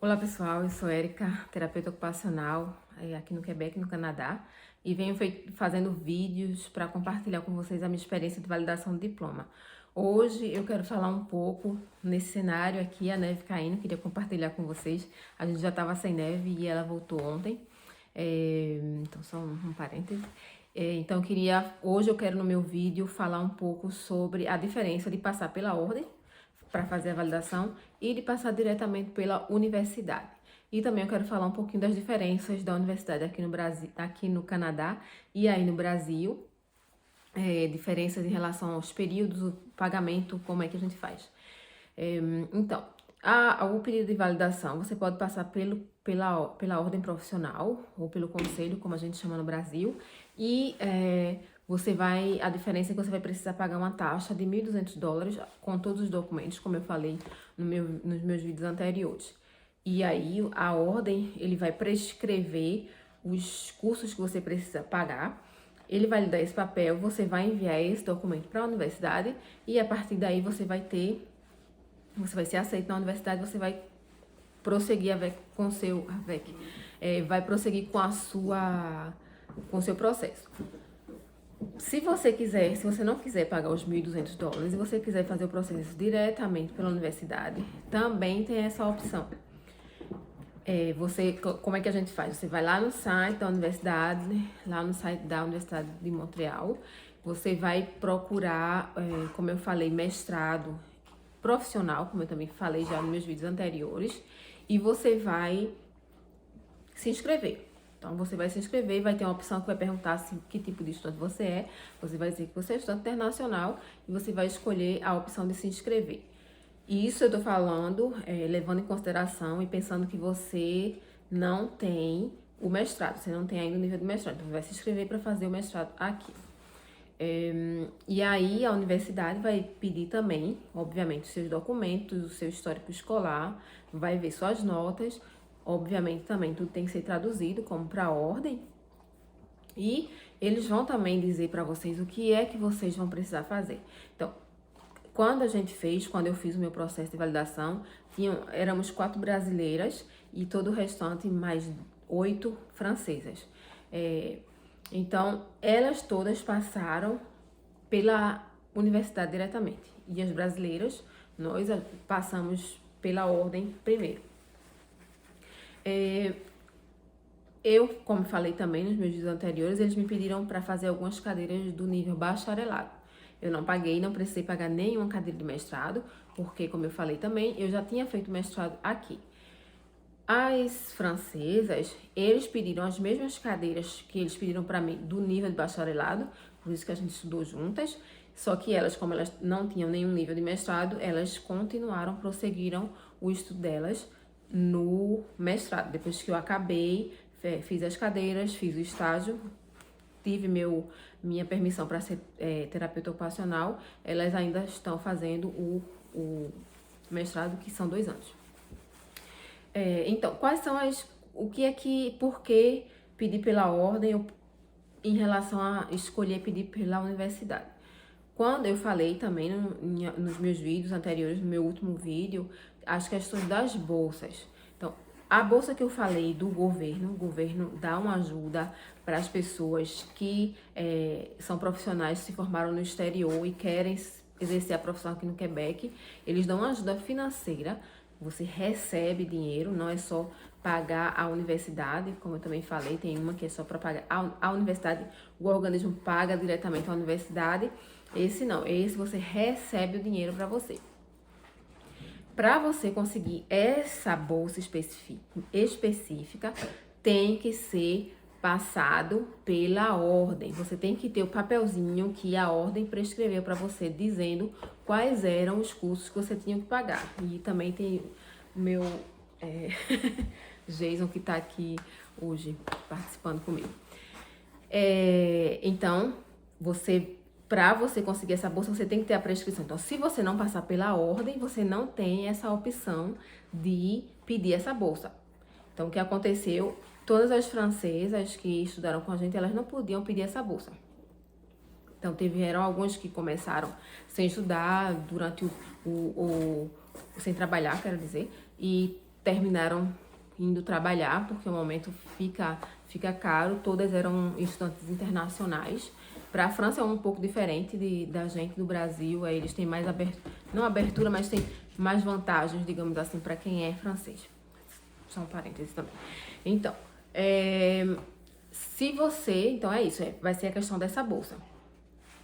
Olá pessoal, eu sou Érica, terapeuta ocupacional aqui no Quebec, no Canadá, e venho fazendo vídeos para compartilhar com vocês a minha experiência de validação do diploma. Hoje eu quero falar um pouco nesse cenário aqui, a neve caindo, queria compartilhar com vocês. A gente já estava sem neve e ela voltou ontem, então só um parêntese. Então hoje eu quero no meu vídeo falar um pouco sobre a diferença de passar pela ordem para fazer a validação e de passar diretamente pela universidade. E também eu quero falar um pouquinho das diferenças da universidade aqui no Brasil, aqui no Canadá e aí no Brasil, diferenças em relação aos períodos, o pagamento, como é que a gente faz. Então, o pedido de validação, você pode passar pela ordem profissional ou pelo conselho, como a gente chama no Brasil, e a diferença é que você vai precisar pagar uma taxa de $1.200 com todos os documentos, como eu falei nos meus vídeos anteriores. E aí, a ordem, ele vai prescrever os cursos que você precisa pagar, ele vai lhe dar esse papel, você vai enviar esse documento para a universidade e a partir daí você vai ser aceito na universidade, você vai prosseguir vai prosseguir com com o seu processo. Se você não quiser pagar os $1.200 e você quiser fazer o processo diretamente pela universidade, também tem essa opção. Como é que a gente faz? Você vai lá no site da universidade, lá no site da Universidade de Montreal, você vai procurar, como eu falei, mestrado profissional, como eu também falei já nos meus vídeos anteriores, e você vai se inscrever. Então, você vai se inscrever, vai ter uma opção que vai perguntar que tipo de estudante você é. Você vai dizer que você é estudante internacional e você vai escolher a opção de se inscrever. E isso eu tô falando, levando em consideração e pensando que você não tem o mestrado, você não tem ainda o nível de mestrado. Então, você vai se inscrever para fazer o mestrado aqui. E aí a universidade vai pedir também, obviamente, os seus documentos, o seu histórico escolar, vai ver suas notas, obviamente também tudo tem que ser traduzido como para ordem. E eles vão também dizer para vocês o que é que vocês vão precisar fazer. Então, quando eu fiz o meu processo de validação, éramos 4 brasileiras e todo o restante mais 8 francesas. Então, elas todas passaram pela universidade diretamente. E as brasileiras, nós passamos pela ordem primeiro. Como falei também nos meus vídeos anteriores, eles me pediram para fazer algumas cadeiras do nível bacharelado. Eu não paguei, não precisei pagar nenhuma cadeira de mestrado, porque, como eu falei também, eu já tinha feito mestrado aqui. As francesas, eles pediram as mesmas cadeiras que eles pediram para mim do nível de bacharelado, por isso que a gente estudou juntas, só que elas, como elas não tinham nenhum nível de mestrado, elas prosseguiram o estudo delas no mestrado. Depois que eu acabei, fiz as cadeiras, fiz o estágio, tive minha permissão para ser terapeuta ocupacional, elas ainda estão fazendo o mestrado, que são 2 anos. Então, por que pedir pela ordem em relação a escolher pedir pela universidade? Quando eu falei também nos meus vídeos anteriores, no meu último vídeo, as questões das bolsas. Então, a bolsa que eu falei do governo, o governo dá uma ajuda para as pessoas que são profissionais, se formaram no exterior e querem exercer a profissão aqui no Quebec. Eles dão uma ajuda financeira. Você recebe dinheiro, não é só pagar a universidade, como eu também falei, tem uma que é só para pagar a universidade, o organismo paga diretamente a universidade. Esse não, esse você recebe o dinheiro para você. Para você conseguir essa bolsa específica, tem que ser passado pela ordem. Você tem que ter o papelzinho que a ordem prescreveu para você, dizendo quais eram os cursos que você tinha que pagar. E também tem o meu Jason, que está aqui hoje participando comigo. Então, para você conseguir essa bolsa, você tem que ter a prescrição. Então, se você não passar pela ordem, você não tem essa opção de pedir essa bolsa. Então, o que aconteceu? Todas as francesas que estudaram com a gente, elas não podiam pedir essa bolsa. Então, tiveram algumas que começaram sem estudar, durante sem trabalhar, quero dizer, e terminaram indo trabalhar, porque o momento fica caro. Todas eram estudantes internacionais. Para a França é um pouco diferente da gente do Brasil. Aí eles têm mais não abertura, mas tem mais vantagens, digamos assim, para quem é francês. Só um parênteses também. Então, se você... Então é isso, vai ser a questão dessa bolsa.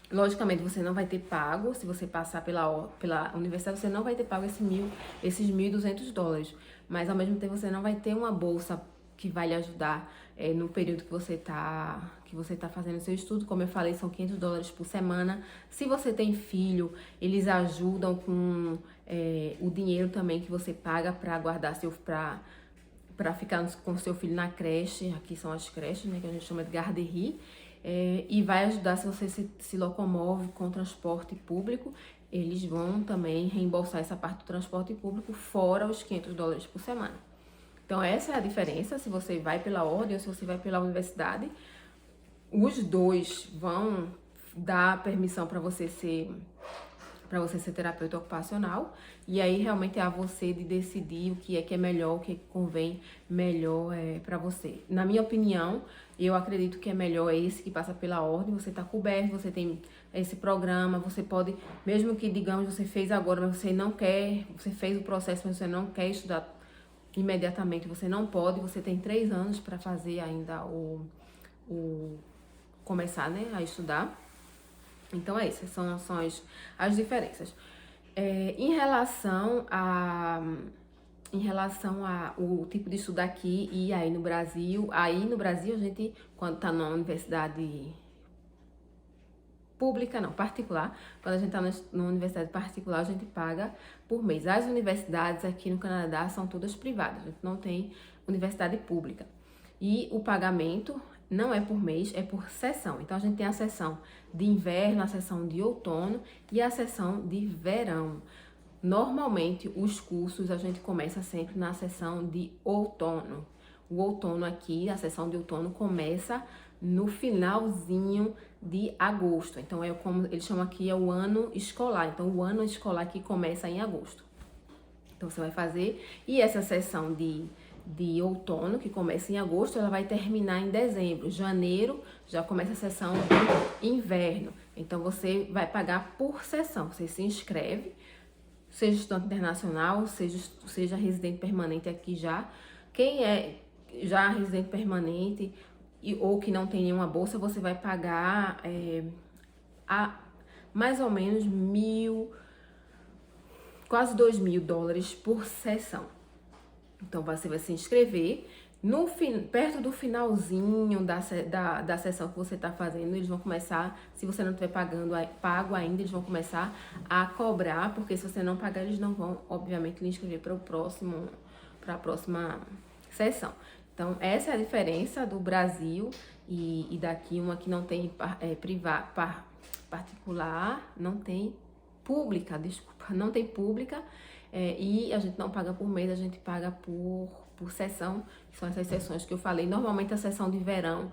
Logicamente, você não vai ter pago, se você passar pela universidade, você não vai ter pago esses $1.200. Mas, ao mesmo tempo, você não vai ter uma bolsa que vai lhe ajudar no período que você tá fazendo seu estudo. Como eu falei, são $500 por semana. Se você tem filho, eles ajudam com o dinheiro também que você paga para guardar para ficar com seu filho na creche. Aqui são as creches, né, que a gente chama de garderie. E vai ajudar se você se locomove com transporte público. Eles vão também reembolsar essa parte do transporte público, fora os $500 por semana. Então, essa é a diferença, se você vai pela ordem ou se você vai pela universidade. Os dois vão dar permissão para você ser terapeuta ocupacional, e aí realmente é a você de decidir o que é melhor, o que convém melhor para você. Na minha opinião, eu acredito que é melhor esse que passa pela ordem. Você está coberto, você tem esse programa, você pode, mesmo que, digamos, você fez agora, mas você não quer, você fez o processo, mas você não quer estudar imediatamente, você não pode, você tem 3 anos para fazer ainda começar, né, a estudar. Então é isso, são as diferenças. Em relação a o tipo de estudo aqui e aí no Brasil, a gente, quando tá na universidade pública, não, particular, quando a gente tá na universidade particular, a gente paga por mês. As universidades aqui no Canadá são todas privadas, a gente não tem universidade pública. E o pagamento não é por mês, é por sessão. Então, a gente tem a sessão de inverno, a sessão de outono e a sessão de verão. Normalmente, os cursos a gente começa sempre na sessão de outono. O outono aqui, a sessão de outono começa no finalzinho de agosto. Então, é como eles chamam aqui, é o ano escolar. Então, o ano escolar aqui começa em agosto. Então, você vai fazer, e essa sessão de outono, que começa em agosto, ela vai terminar em dezembro. Janeiro já começa a sessão de inverno. Então, você vai pagar por sessão. Você se inscreve, seja estudante internacional, seja residente permanente aqui já. Quem é já residente permanente ou que não tem nenhuma bolsa, você vai pagar mais ou menos quase $2.000 por sessão. Então, você vai se inscrever. Perto do finalzinho da sessão que você está fazendo, eles vão começar, se você não estiver pago ainda, eles vão começar a cobrar, porque se você não pagar, eles não vão, obviamente, lhe inscrever para a próxima sessão. Então, essa é a diferença do Brasil e daqui, uma que não tem particular, não tem pública, não tem pública, e a gente não paga por mês, a gente paga por sessão, que são essas sessões que eu falei. Normalmente a sessão de verão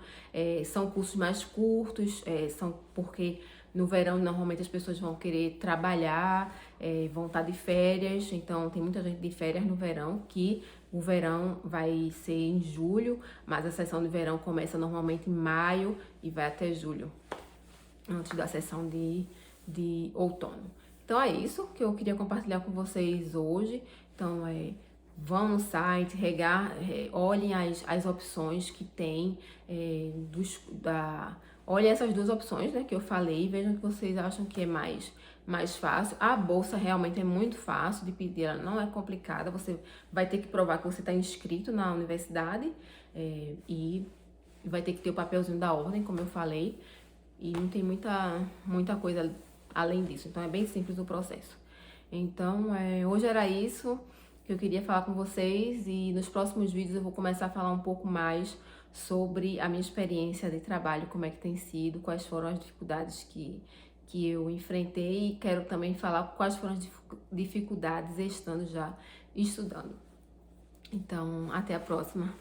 são cursos mais curtos, são porque no verão normalmente as pessoas vão querer trabalhar, vão estar de férias, então tem muita gente de férias no verão, que o verão vai ser em julho, mas a sessão de verão começa normalmente em maio e vai até julho, antes da sessão de outono. Então é isso que eu queria compartilhar com vocês hoje. Então vão no site, olhem as opções que tem, olhem essas 2 opções, né, que eu falei, vejam o que vocês acham que é mais fácil. A bolsa realmente é muito fácil de pedir, ela não é complicada, você vai ter que provar que você está inscrito na universidade e vai ter que ter o papelzinho da ordem, como eu falei, e não tem muita coisa além disso, então é bem simples o processo. Então, hoje era isso que eu queria falar com vocês, e nos próximos vídeos eu vou começar a falar um pouco mais sobre a minha experiência de trabalho, como é que tem sido, quais foram as dificuldades que eu enfrentei, e quero também falar quais foram as dificuldades estando já estudando. Então, até a próxima.